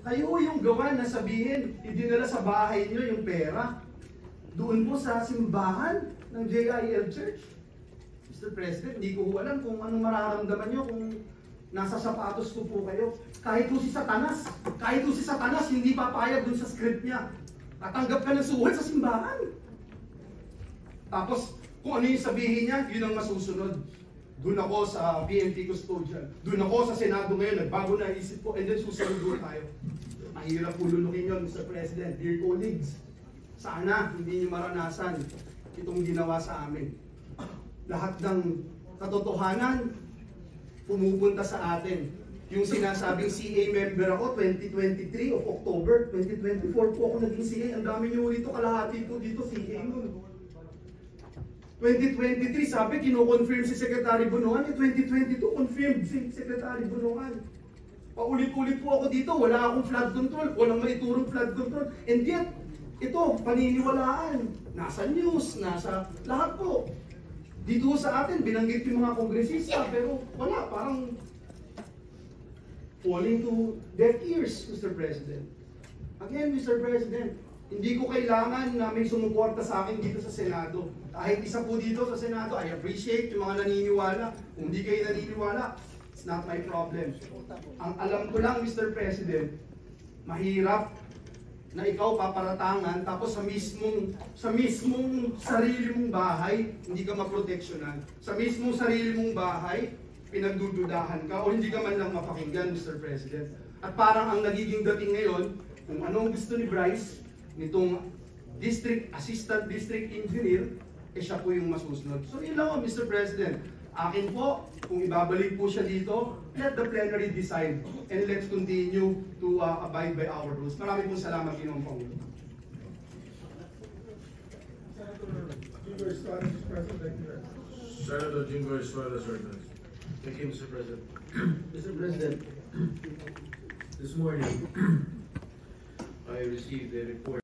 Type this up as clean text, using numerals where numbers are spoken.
Kayo yung gawa na sabihin, idinala sa bahay nyo yung pera. Doon po sa simbahan ng JIL Church. Mr. President, hindi ko alam kung anong mararamdaman nyo kung nasa sapatos ko po kayo. Kahit po si Satanas, hindi papayag dun sa script niya. Tatanggap ka ng suhol sa simbahan. Tapos, kung ano yung sabihin niya, yun ang masusunod. Doon ako sa PNP custodian. Doon ako sa Senado ngayon, nagbago na isip ko, and then susunod doon tayo. Mahirap po lulukin yun, Mr. President. Dear colleagues, sana hindi niyo maranasan itong ginawa sa amin. Lahat ng katotohanan pumupunta sa atin. Yung sinasabing CA member ako, 2023 of October, 2024 po ako naging CA. Ang dami niyo rito, kalahati po dito CA nun. 2023, sabi, kino-confirm si Secretary Bunuan. 2022, confirmed si Secretary Bunuan. Paulit-ulit po ako dito, wala akong flood control, walang maiturong flood control. And yet, ito, paniniwalaan. Nasa news, nasa lahat po. Dito sa atin, binanggit yung mga kongresista, pero wala, parang falling to deaf ears, Mr. President. Again, Mr. President, hindi ko kailangan na may sumuporta sa akin dito sa Senado. Kahit isa po dito sa Senado, I appreciate yung mga naniniwala. Kung hindi kayo naniniwala, it's not my problem. Ang alam ko lang, Mr. President, mahirap na ikaw paparatangan tapos sa mismong sarili mong bahay, hindi ka maproteksyonan. Sa mismong sarili mong bahay, pinagdududahan ka o hindi ka man lang mapakinggan, Mr. President. At parang ang nagiging dating ngayon, kung anong gusto ni Bryce, nitong Assistant District Engineer, siya po yung masusunod. So yun lang, Mr. President. Akin po, kung ibabalik po siya dito, let the plenary decide and let's continue to abide by our rules. Maraming pong salamat, Ginoong Pangulo. Senator Jingo Estrada, thank you, Mr. President. Mr. President, this morning I received a report